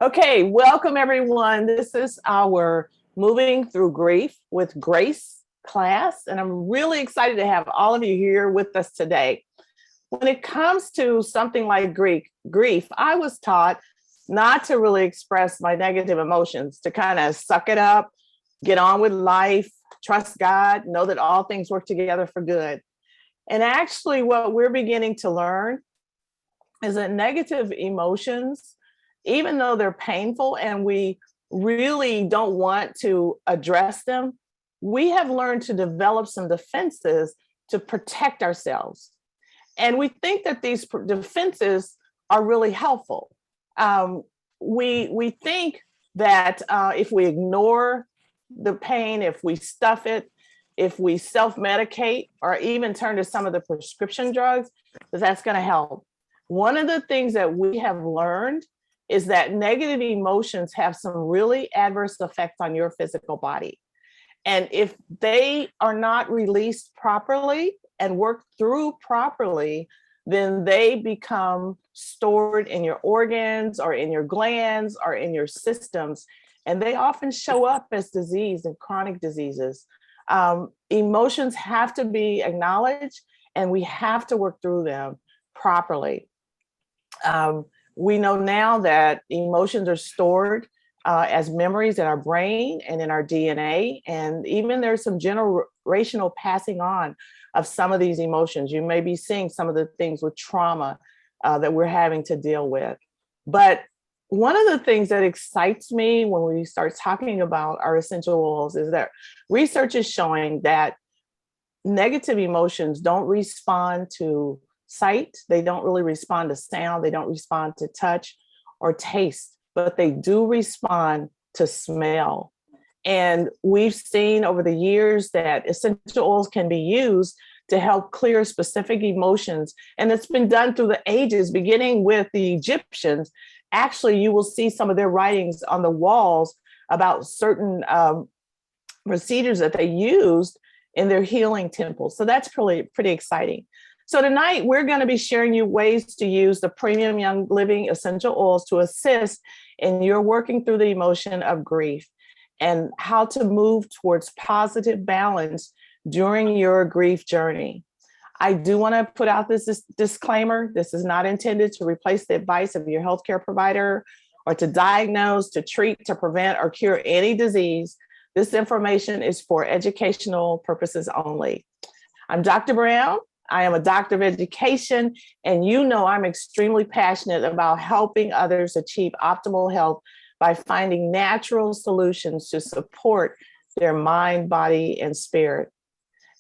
Okay, welcome everyone. This is our Moving Through Grief with Grace class, and I'm really excited to have all of you here with us today. When it comes to something like grief, I was taught not to really express my negative emotions, to kind of suck it up, get on with life, trust God, know that all things work together for good. And actually, what we're beginning to learn is that negative emotions, even though they're painful and we really don't want to address them, we have learned to develop some defenses to protect ourselves. And we think that these defenses are really helpful. We think that if we ignore the pain, if we stuff it, if we self-medicate, or even turn to some of the prescription drugs, that's going to help. One of the things that we have learned is that negative emotions have some really adverse effects on your physical body. And if they are not released properly and worked through properly, then they become stored in your organs or in your glands or in your systems. And they often show up as disease and chronic diseases. Emotions have to be acknowledged and we have to work through them properly. We know now that emotions are stored as memories in our brain and in our DNA. And even there's some generational passing on of some of these emotions. You may be seeing some of the things with trauma that we're having to deal with. But one of the things that excites me when we start talking about our essential oils is that research is showing that negative emotions don't respond to sight, they don't really respond to sound, they don't respond to touch or taste, but they do respond to smell. And we've seen over the years that essential oils can be used to help clear specific emotions. And it's been done through the ages, beginning with the Egyptians. Actually, you will see some of their writings on the walls about certain procedures that they used in their healing temples. So that's pretty exciting. So tonight we're going to be sharing you ways to use the Premium Young Living essential oils to assist in your working through the emotion of grief and how to move towards positive balance during your grief journey. I do want to put out this disclaimer. This is not intended to replace the advice of your healthcare provider or to diagnose, to treat, to prevent, or cure any disease. This information is for educational purposes only. I'm Dr. Brown. I am a doctor of education, and you know I'm extremely passionate about helping others achieve optimal health by finding natural solutions to support their mind, body, and spirit.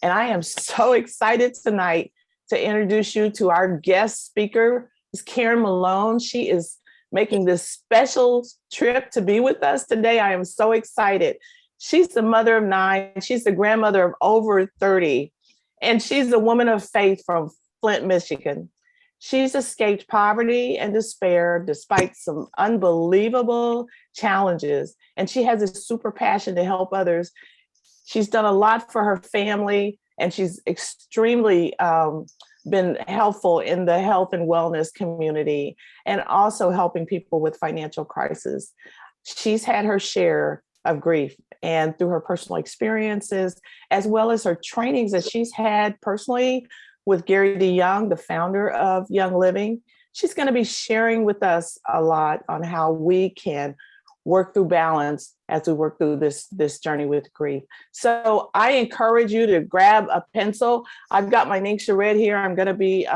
And I am so excited tonight to introduce you to our guest speaker, Ms. Karen Malone. She is making this special trip to be with us today. I am so excited. She's the mother of 9. She's the grandmother of over 30. And she's a woman of faith from Flint, Michigan. She's escaped poverty and despair despite some unbelievable challenges. And she has a super passion to help others. She's done a lot for her family, and she's extremely been helpful in the health and wellness community and also helping people with financial crisis. She's had her share of grief, and through her personal experiences, as well as her trainings that she's had personally with Gary DeYoung, the founder of Young Living, she's going to be sharing with us a lot on how we can work through balance as we work through this journey with grief. So I encourage you to grab a pencil. I've got my Ningxia Red here. I'm going to be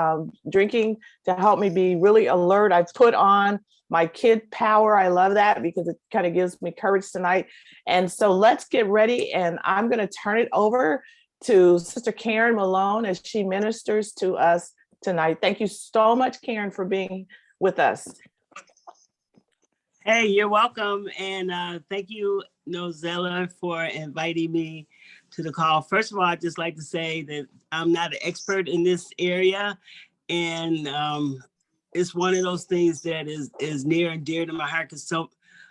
drinking to help me be really alert. I've put on my Kid Power. I love that because it kind of gives me courage tonight. And so let's get ready. And I'm going to turn it over to Sister Karen Malone as she ministers to us tonight. Thank you so much, Karen, for being with us. Hey, you're welcome. And thank you, Nozella, for inviting me to the call. First of all, I'd just like to say that I'm not an expert in this area. And it's one of those things that is near and dear to my heart because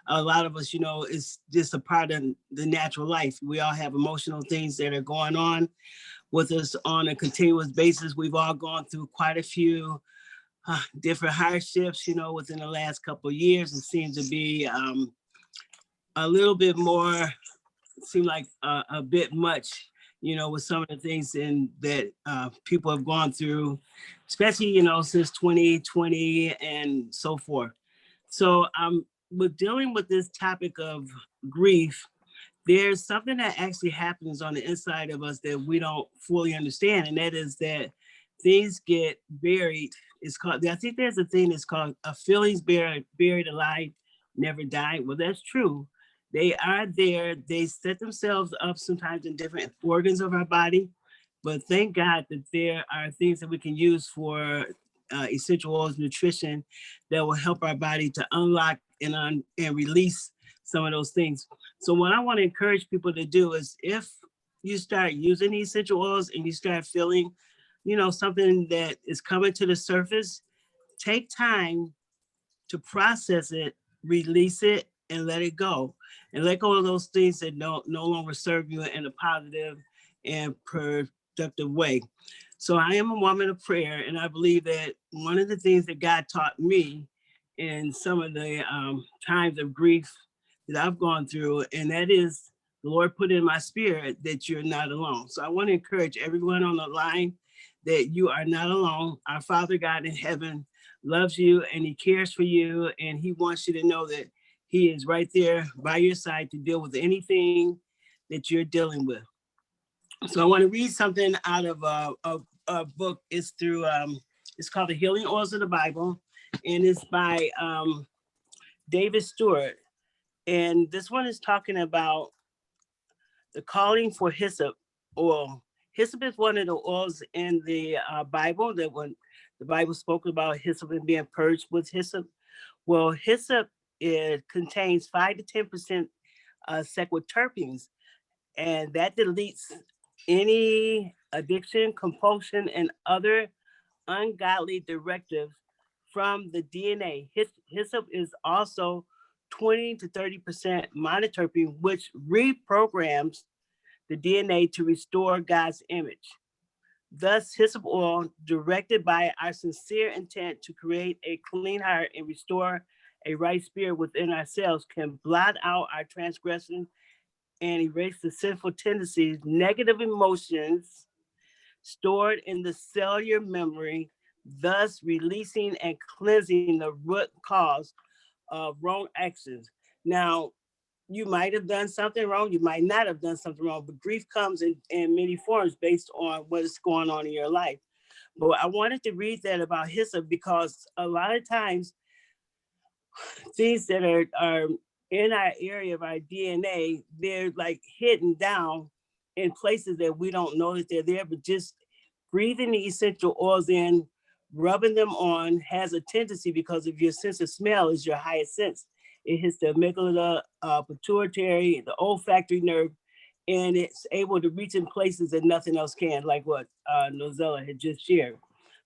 a lot of us, it's just a part of the natural life. We all have emotional things that are going on with us on a continuous basis. We've all gone through quite a few different hardships, within the last couple of years. It seems to be a little bit more, seem like a bit much, with some of the things that people have gone through, especially, since 2020 and so forth. So with dealing with this topic of grief, there's something that actually happens on the inside of us that we don't fully understand, and that is that things get buried. It's called, I think there's a thing that's called a feelings buried alive, never die. Well, that's true. They are there. They set themselves up sometimes in different organs of our body, but thank God that there are things that we can use for essential oils nutrition that will help our body to unlock and release some of those things. So what I want to encourage people to do is, if you start using these essential oils and you start feeling, something that is coming to the surface, take time to process it, release it, and let it go. And let go of those things that no longer serve you in a positive and productive way. So I am a woman of prayer, and I believe that one of the things that God taught me in some of the times of grief that I've gone through, and that is the Lord put in my spirit that you're not alone. So I want to encourage everyone on the line that you are not alone. Our Father God in heaven loves you, and he cares for you, and he wants you to know that he is right there by your side to deal with anything that you're dealing with. So I want to read something out of a book. It's through it's called The Healing Oils of the Bible, and it's by David Stewart. And this one is talking about the calling for hyssop oil. Hyssop is one of the oils in the Bible, that when the Bible spoke about hyssop and being purged with hyssop. Well, hyssop, it contains 5 to 10% psychoterpenes, and that deletes any addiction, compulsion, and other ungodly directives from the DNA. Hyssop is also 20 to 30% monoterpene, which reprograms the DNA to restore God's image. Thus, hyssop oil, directed by our sincere intent to create a clean heart and restore a right spirit within ourselves, can blot out our transgression and erase the sinful tendencies, negative emotions stored in the cellular memory, thus releasing and cleansing the root cause of wrong actions. Now, you might have done something wrong, you might not have done something wrong, but grief comes in many forms based on what is going on in your life. But I wanted to read that about hyssop because a lot of times things that are in our area of our DNA, they're like hidden down in places that we don't know that they're there, but just breathing the essential oils in, rubbing them on has a tendency, because of your sense of smell is your highest sense. It hits the amygdala, pituitary, the olfactory nerve, and it's able to reach in places that nothing else can, like what Nozella had just shared.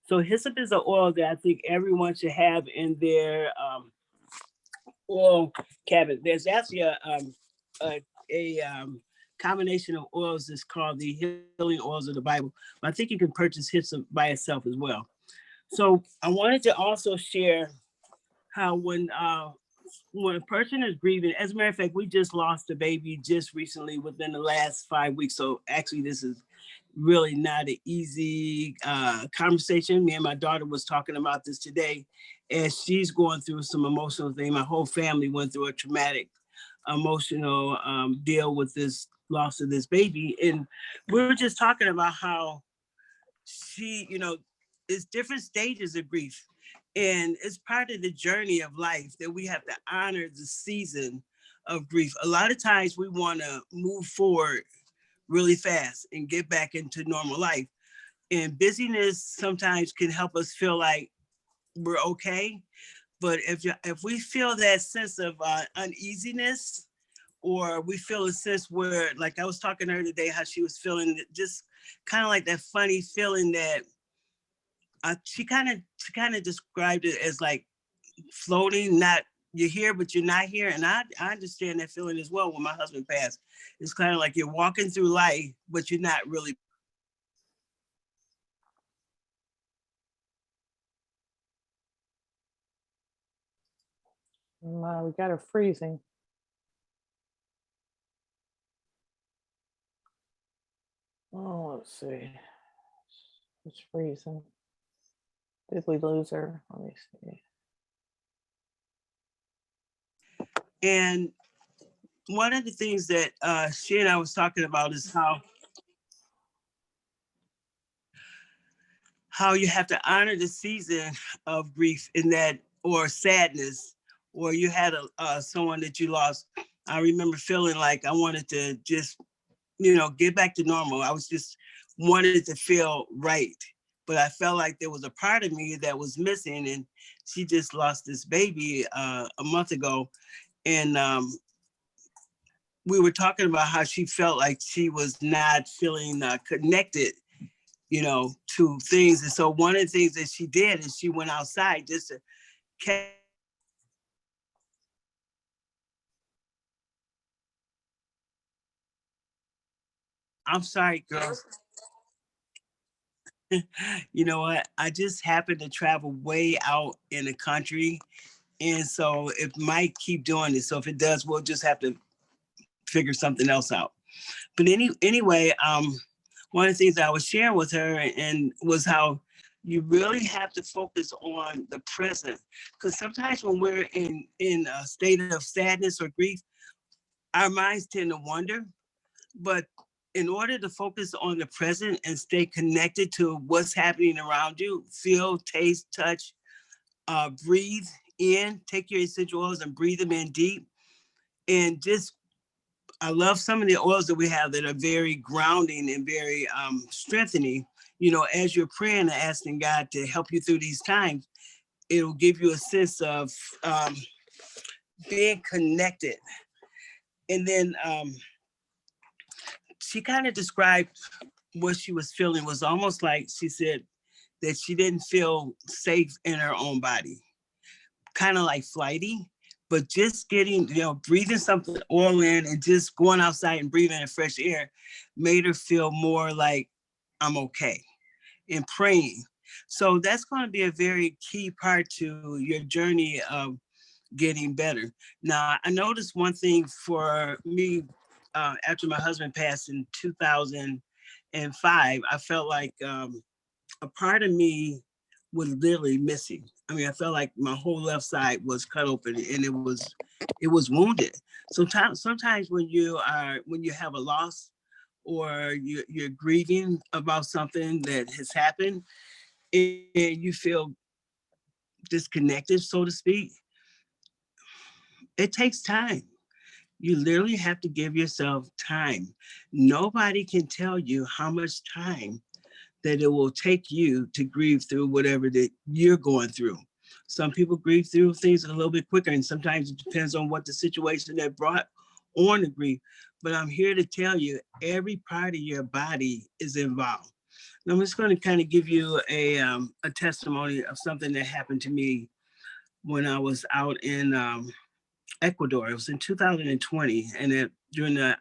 So hyssop is an oil that I think everyone should have in their oil cabinet. There's actually a combination of oils that's called the Healing Oils of the Bible. But I think you can purchase hyssop by itself as well. So I wanted to also share how when a person is grieving, as a matter of fact, we just lost a baby just recently within the last 5 weeks. So actually, this is really not an easy conversation. Me and my daughter was talking about this today, as she's going through some emotional thing. My whole family went through a traumatic emotional deal with this loss of this baby. And we were just talking about how she, it's different stages of grief. And it's part of the journey of life that we have to honor the season of grief. A lot of times we want to move forward really fast and get back into normal life. And busyness sometimes can help us feel like we're okay. But if we feel that sense of uneasiness, or we feel a sense where, like I was talking to her today, how she was feeling just kind of like that funny feeling that she kind of described it as like floating, not you're here, but you're not here. And I understand that feeling as well when my husband passed. It's kind of like you're walking through life, but you're not really. My, we got her freezing. Oh, let's see. It's freezing. Did we lose her? Let me see. And one of the things that she and I was talking about is how you have to honor the season of grief in that, or sadness, or you had someone that you lost. I remember feeling like I wanted to just, get back to normal. I was just wanted to feel right, but I felt like there was a part of me that was missing. And she just lost this baby a month ago, and we were talking about how she felt like she was not feeling connected, to things. And so one of the things that she did is she went outside just to catch. I'm sorry, girls. You know what? I just happened to travel way out in the country. And so it might keep doing this. So if it does, we'll just have to figure something else out. But anyway, one of the things I was sharing with her and was how you really have to focus on the present. Because sometimes when we're in a state of sadness or grief, our minds tend to wander. But in order to focus on the present and stay connected to what's happening around you, feel, taste, touch, breathe in, take your essential oils and breathe them in deep. And just, I love some of the oils that we have that are very grounding and very strengthening. As you're praying and asking God to help you through these times, it'll give you a sense of um, being connected. And then she kind of described what she was feeling was almost like she said that she didn't feel safe in her own body, kind of like flighty, but just getting, breathing something oil in and just going outside and breathing in fresh air made her feel more like I'm okay, and praying. So that's going to be a very key part to your journey of getting better. Now, I noticed one thing for me after my husband passed in 2005, I felt like a part of me was literally missing. I mean, I felt like my whole left side was cut open and it was wounded. Sometimes when you have a loss or you're grieving about something that has happened and you feel disconnected, so to speak, it takes time. You literally have to give yourself time. Nobody can tell you how much time that it will take you to grieve through whatever that you're going through. Some people grieve through things a little bit quicker, and sometimes it depends on what the situation that brought on the grief. But I'm here to tell you, every part of your body is involved. And I'm just going to kind of give you a testimony of something that happened to me when I was out in Ecuador. It was in 2020, and during the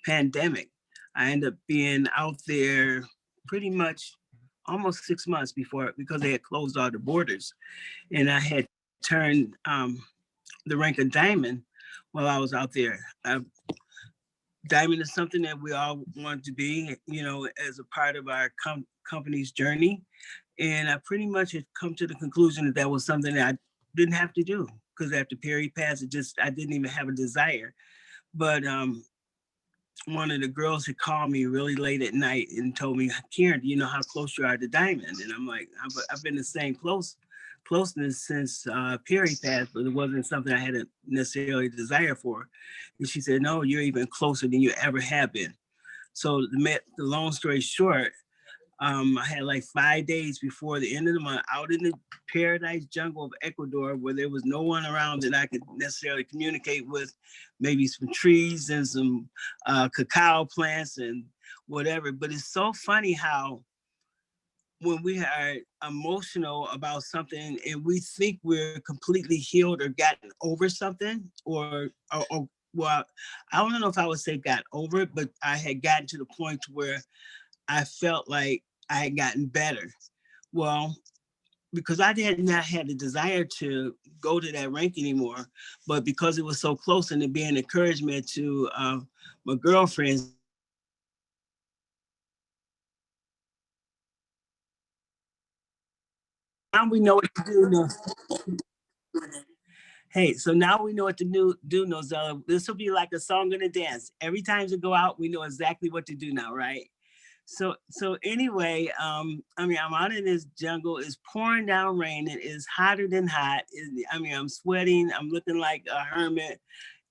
pandemic. I ended up being out there pretty much almost 6 months before, because they had closed all the borders, and I had turned the rank of diamond while I was out there. Diamond is something that we all want to be, as a part of our company's journey. And I pretty much had come to the conclusion that that was something that I didn't have to do, because after Perry passed, I didn't even have a desire. But one of the girls had called me really late at night and told me, Karen, do you know how close you are to Diamond? And I'm like, I've been the same closeness since Perry passed, but it wasn't something I had a necessarily desire for. And she said, no, you're even closer than you ever have been. So the long story short, I had like 5 days before the end of the month out in the paradise jungle of Ecuador, where there was no one around that I could necessarily communicate with, maybe some trees and some cacao plants and whatever. But it's so funny how when we are emotional about something and we think we're completely healed or gotten over something, or well, I don't know if I would say got over it, but I had gotten to the point where I felt like I had gotten better. Well, because I had not had the desire to go to that rank anymore, but because it was so close and it being encouragement to my girlfriends. Now we know what to do now. Hey, so now we know what to do, Nozella. This will be like a song and a dance. Every time you go out, we know exactly what to do now, right? So anyway, I mean, I'm out in this jungle. It's pouring down rain. It is hotter than hot. I mean, I'm sweating. I'm looking like a hermit,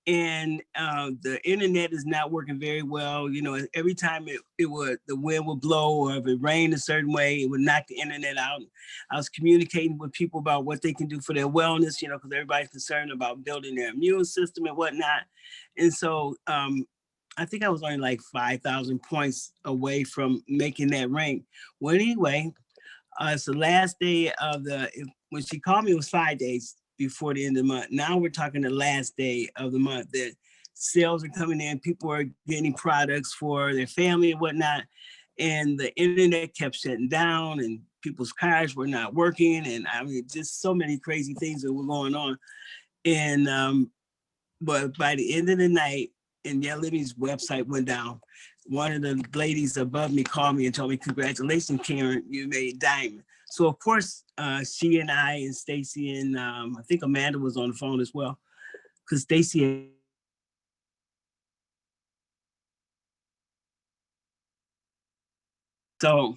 and the internet is not working very well. You know, every time it would, the wind would blow, or if it rained a certain way, it would knock the internet out. I was communicating with people about what they can do for their wellness, you know, because everybody's concerned about building their immune system and whatnot. And so I think I was only like 5,000 points away from making that rank. Well, anyway, it's the last day of when she called me, it was 5 days before the end of the month. Now we're talking the last day of the month that sales are coming in, people are getting products for their family and whatnot. And the internet kept shutting down and people's cars were not working. And I mean, just so many crazy things that were going on. And, but by the end of the night, and YL Living's website went down. One of the ladies above me called me and told me, "Congratulations, Karen, you made diamond." So of course, she and I and Stacy and I think Amanda was on the phone as well, because Stacy. So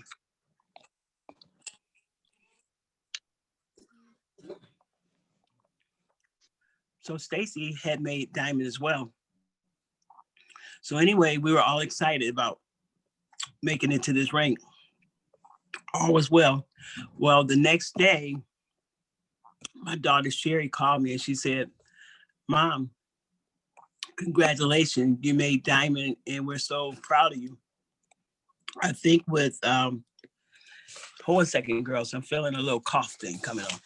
Stacy had made diamond as well. So anyway, we were all excited about making it to this rank. All was well. Well, the next day, my daughter Sherry called me and she said, "Mom, congratulations, you made diamond and we're so proud of you." I think with hold on a second, girls. I'm feeling a little cough thing coming on.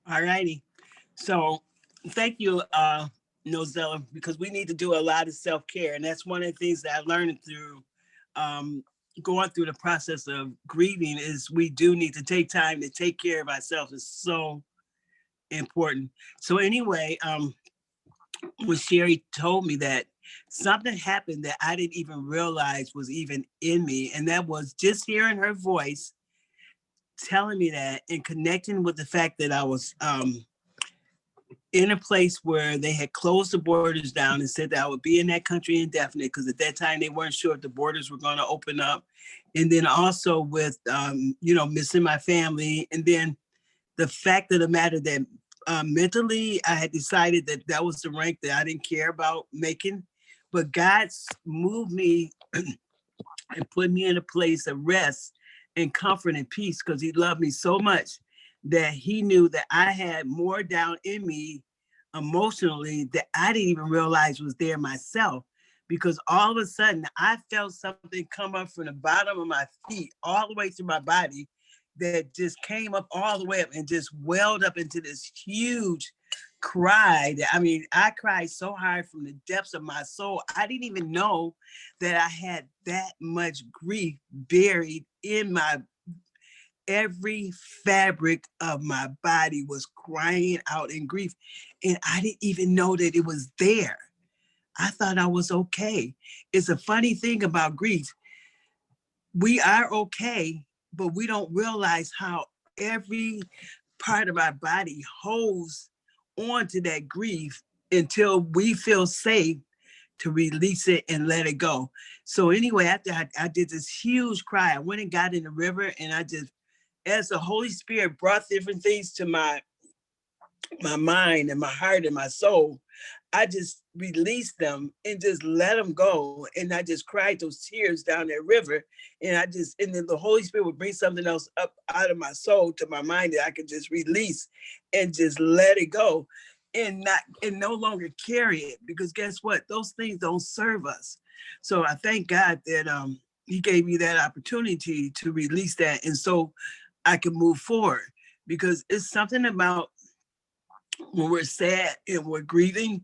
All righty. So thank you, Nozella, because we need to do a lot of self-care. And that's one of the things that I learned through um, going through the process of grieving is we do need to take time to take care of ourselves. It's so important. So anyway, when Sherry told me that, something happened that I didn't even realize was even in me. And that was just hearing her voice telling me that and connecting with the fact that I was in a place where they had closed the borders down and said that I would be in that country indefinite, because at that time they weren't sure if the borders were going to open up. And then also with, you know, missing my family. And then the fact of the matter that mentally I had decided that that was the rank that I didn't care about making. But God moved me and put me in a place of rest and comfort and peace, because he loved me so much that he knew that I had more down in me emotionally that I didn't even realize was there myself. Because all of a sudden I felt something come up from the bottom of my feet all the way through my body that just came up all the way up and just welled up into this huge cry. I mean, I cried so hard from the depths of my soul. I didn't even know that I had that much grief buried in my every fabric of my body was crying out in grief. And I didn't even know that it was there. I thought I was okay. It's a funny thing about grief. We are okay, but we don't realize how every part of our body holds on to that grief until we feel safe to release it and let it go. So anyway, after I did this huge cry, I went and got in the river, and I just, as the Holy Spirit brought different things to my mind and my heart and my soul, I just released them and just let them go. And I just cried those tears down that river. And and then the Holy Spirit would bring something else up out of my soul to my mind that I could just release and just let it go and no longer carry it. Because guess what? Those things don't serve us. So I thank God that he gave me that opportunity to release that. And so I can move forward, because it's something about when we're sad and we're grieving,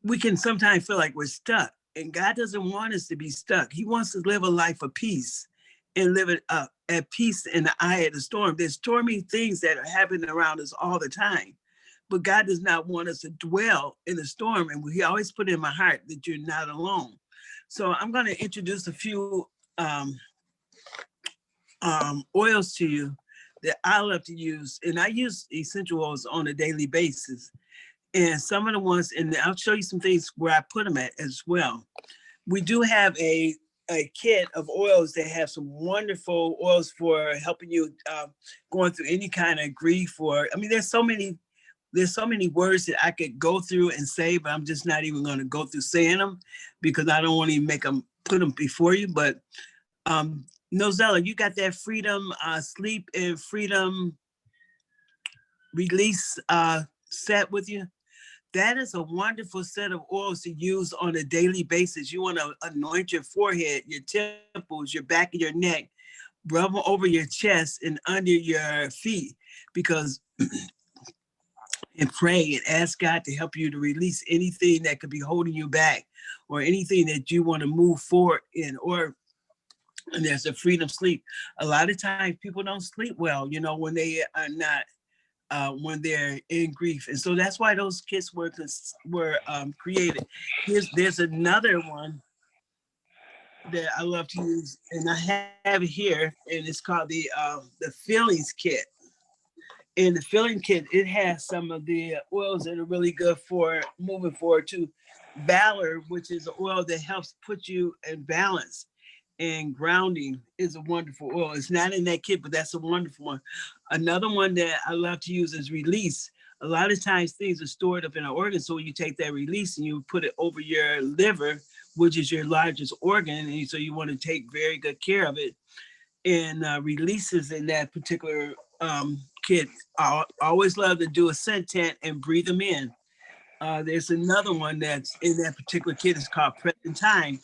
we can sometimes feel like we're stuck. And God doesn't want us to be stuck. He wants to live a life of peace and live it up at peace in the eye of the storm. There's stormy things that are happening around us all the time. But God does not want us to dwell in the storm. And he always put in my heart that you're not alone. So I'm going to introduce a few oils to you that I love to use. And I use essential oils on a daily basis. And some of the ones, and I'll show you some things where I put them at as well. We do have a kit of oils that have some wonderful oils for helping you going through any kind of grief, or, I mean, there's so many words that I could go through and say, but I'm just not even going to go through saying them because I don't want to put them before you. But Nozella, you got that Freedom Sleep and Freedom Release set with you? That is a wonderful set of oils to use on a daily basis. You want to anoint your forehead, your temples, your back of your neck, rub over your chest and under your feet, because and pray and ask God to help you to release anything that could be holding you back or anything that you want to move forward in. And there's a freedom sleep. A lot of times people don't sleep well, when they are not when they're in grief. And so that's why those kits were created. There's another one that I love to use, and I have it here, and it's called the Feelings Kit. In the Feeling Kit, it has some of the oils that are really good for moving forward to Valor, which is an oil that helps put you in balance. And grounding is a wonderful oil. It's not in that kit, but that's a wonderful one. Another one that I love to use is Release. A lot of times things are stored up in our organs. So you take that release and you put it over your liver, which is your largest organ. And so you want to take very good care of it. And releases in that particular kit. I always love to do a scent tent and breathe them in. There's another one that's in that particular kit. It's called Present Time,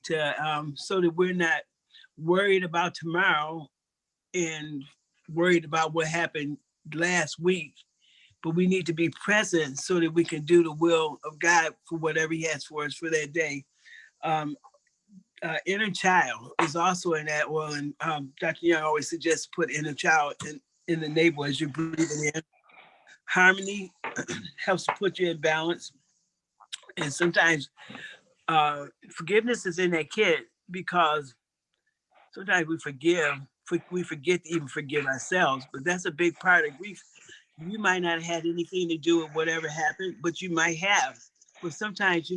to so that we're not worried about tomorrow and worried about what happened last week, but we need to be present so that we can do the will of God for whatever he has for us for that day. Inner child is also in that oil, and Dr. Young always suggests put inner child in the navel as you're breathing in. Harmony helps to put you in balance. And sometimes forgiveness is in that kit because sometimes we forget to even forgive ourselves, but that's a big part of grief. You might not have had anything to do with whatever happened, but you might have. But sometimes,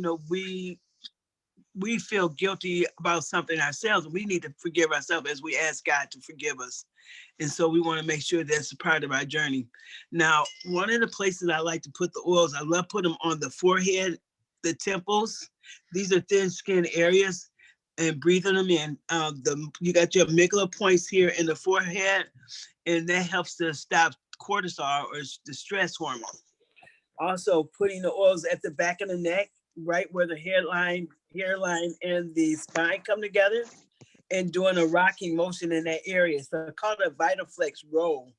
we feel guilty about something ourselves, and we need to forgive ourselves as we ask God to forgive us. And so we want to make sure that's a part of our journey. Now, one of the places I like to put the oils, I love put them on the forehead, the temples. These are thin skin areas, and breathing them in. You got your amygdala points here in the forehead, and that helps to stop cortisol, or the stress hormone. Also, putting the oils at the back of the neck, right where the hairline and the spine come together, and doing a rocking motion in that area. So I call it a VitaFlex roll.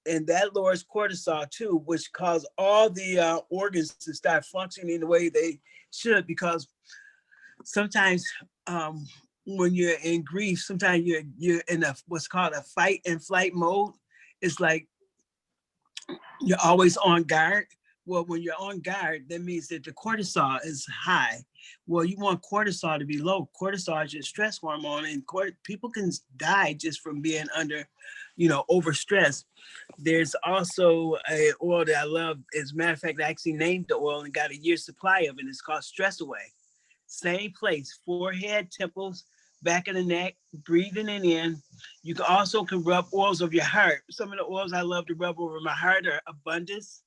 And that lowers cortisol too, which causes all the organs to start functioning the way they should, because sometimes when you're in grief, sometimes you're in what's called a fight and flight mode. It's like you're always on guard. Well, when you're on guard, that means that the cortisol is high. Well, you want cortisol to be low. Cortisol is your stress hormone, and people can die just from being under, overstress. There's also an oil that I love. As a matter of fact, I actually named the oil and got a year's supply of it. It's called Stress Away. Same place, forehead, temples, back of the neck, breathing it in. You can also rub oils of your heart. Some of the oils I love to rub over my heart are abundance,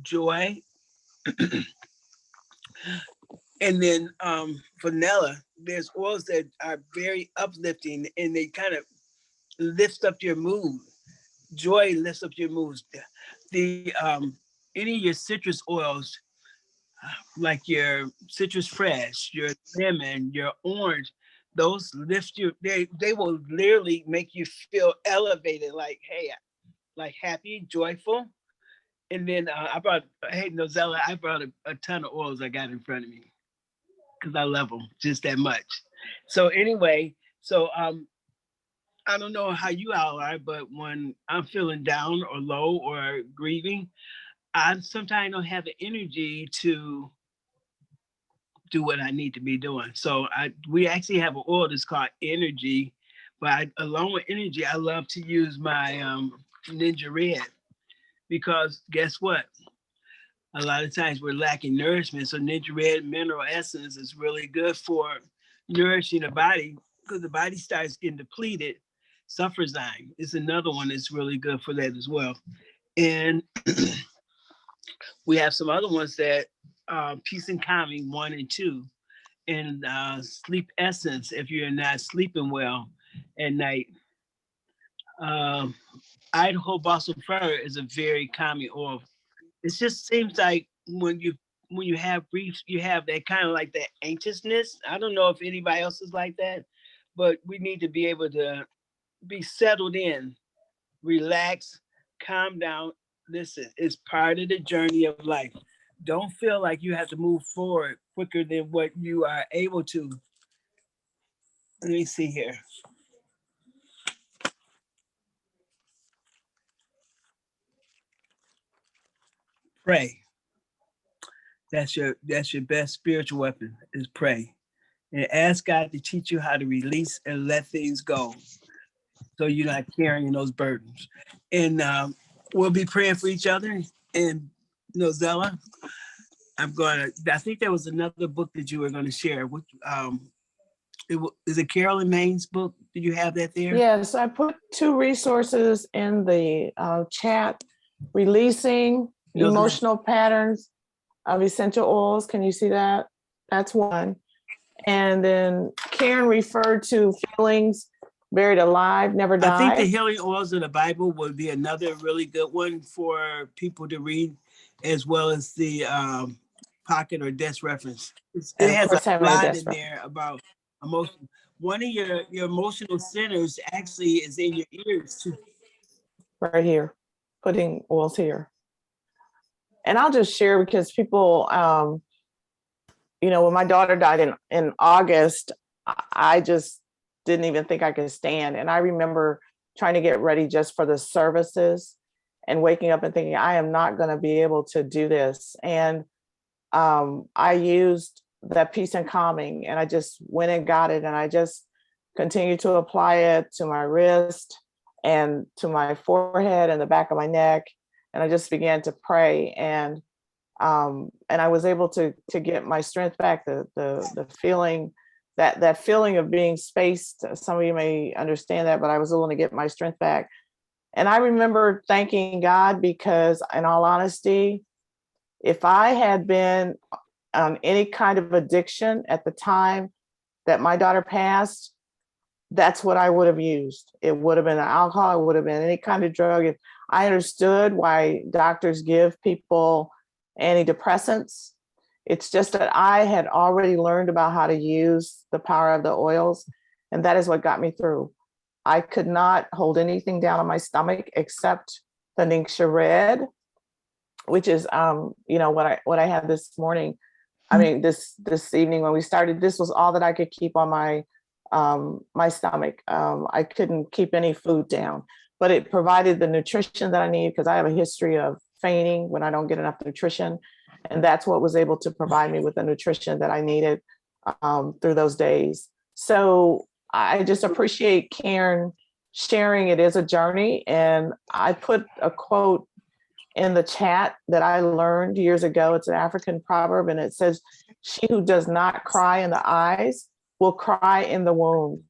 joy, and then vanilla. There's oils that are very uplifting, and they kind of lift up your mood. Joy lifts up your moods. The any of your citrus oils, like your citrus fresh, your lemon, your orange, those lift you. They will literally make you feel elevated, like, hey, like happy, joyful. And then Nozella, I brought a ton of oils I got in front of me. because I love them just that much. So anyway, I don't know how you all are, but when I'm feeling down or low or grieving, I sometimes don't have the energy to do what I need to be doing. So we actually have an oil that's called Energy, but along with Energy, I love to use my Ninja Red, because guess what? A lot of times we're lacking nourishment. So Ninja Red Mineral Essence is really good for nourishing the body, because the body starts getting depleted. Sulfurzyme is another one that's really good for that as well. And we have some other ones that Peace and Calming 1 and 2, and Sleep Essence if you're not sleeping well at night. Idaho Balsam Fir is a very calming oil. It just seems like when you have grief, you have that kind of like that anxiousness. I don't know if anybody else is like that, but we need to be able to be settled in, relax, calm down. Listen, it's part of the journey of life. Don't feel like you have to move forward quicker than what you are able to. Let me see here. Pray. That's your best spiritual weapon, is pray. And ask God to teach you how to release and let things go, so you're not carrying those burdens. And we'll be praying for each other. And Nozella, I think there was another book that you were gonna share. What is it Carolyn Main's book? Did you have that there? Yes, I put 2 resources in the chat. Releasing Emotional Patterns of Essential Oils. Can you see that? That's one. And then Karen referred to Feelings Buried Alive, Never Die. I think the Healing Oils of the Bible would be another really good one for people to read, as well as the Pocket or Desk Reference. It has a lot in there about emotion. One of your emotional centers actually is in your ears too. Right here, putting oils here. And I'll just share, because people, when my daughter died in August, I just didn't even think I could stand. And I remember trying to get ready just for the services and waking up and thinking, I am not going to be able to do this. And I used that Peace and Calming, and I just went and got it. And I just continued to apply it to my wrist and to my forehead and the back of my neck. And I just began to pray. And I was able to get my strength back, the feeling, that feeling of being spaced. Some of you may understand that, but I was able to get my strength back. And I remember thanking God, because in all honesty, if I had been on any kind of addiction at the time that my daughter passed, that's what I would have used. It would have been alcohol, it would have been any kind of drug. If I understood why doctors give people antidepressants, it's just that I had already learned about how to use the power of the oils, and that is what got me through. I could not hold anything down on my stomach except the Ningxia Red, which is what I had this morning. I mean, this evening when we started, this was all that I could keep on my stomach. I couldn't keep any food down, but it provided the nutrition that I need, because I have a history of fainting when I don't get enough nutrition. And that's what was able to provide me with the nutrition that I needed through those days. So I just appreciate Karen sharing. It is a journey. And I put a quote in the chat that I learned years ago. It's an African proverb, and it says, "She who does not cry in the eyes will cry in the womb."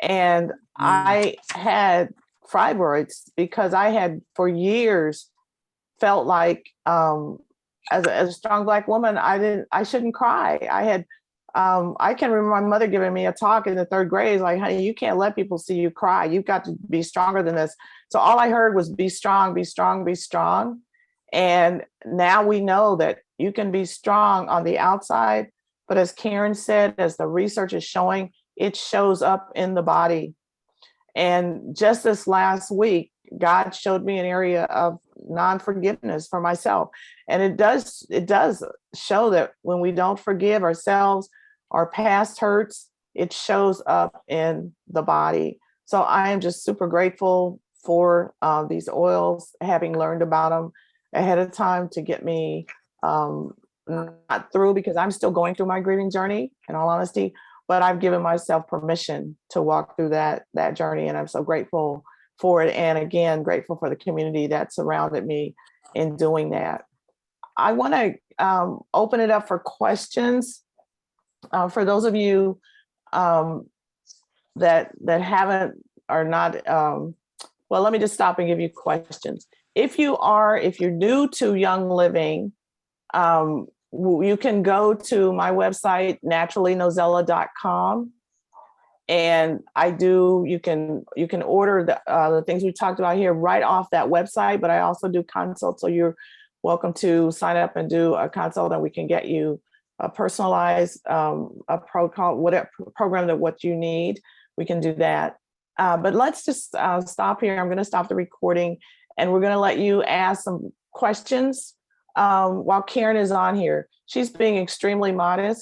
And I had fibroids because I had for years felt like, as a strong Black woman, I shouldn't cry. I can remember my mother giving me a talk in the 3rd grade, like, honey, you can't let people see you cry. You've got to be stronger than this. So all I heard was be strong, be strong, be strong. And now we know that you can be strong on the outside, but as Karen said, as the research is showing, it shows up in the body. And just this last week, God showed me an area of non-forgiveness for myself. And it does show that when we don't forgive ourselves, our past hurts, it shows up in the body. So I am just super grateful for these oils, having learned about them ahead of time to get me not through, because I'm still going through my grieving journey, in all honesty, but I've given myself permission to walk through that journey. And I'm so grateful for it. And again, grateful for the community that surrounded me in doing that. I want to open it up for questions. For those of you that haven't, are not, well, let me just stop and give you questions. If you're new to Young Living, you can go to my website, naturallynozella.com. And you can order the things we talked about here right off that website, but I also do consults. So you're welcome to sign up and do a consult, and we can get you a personalized whatever program that what you need. We can do that. But let's just stop here. I'm going to stop the recording, and we're going to let you ask some questions while Karen is on here. She's being extremely modest.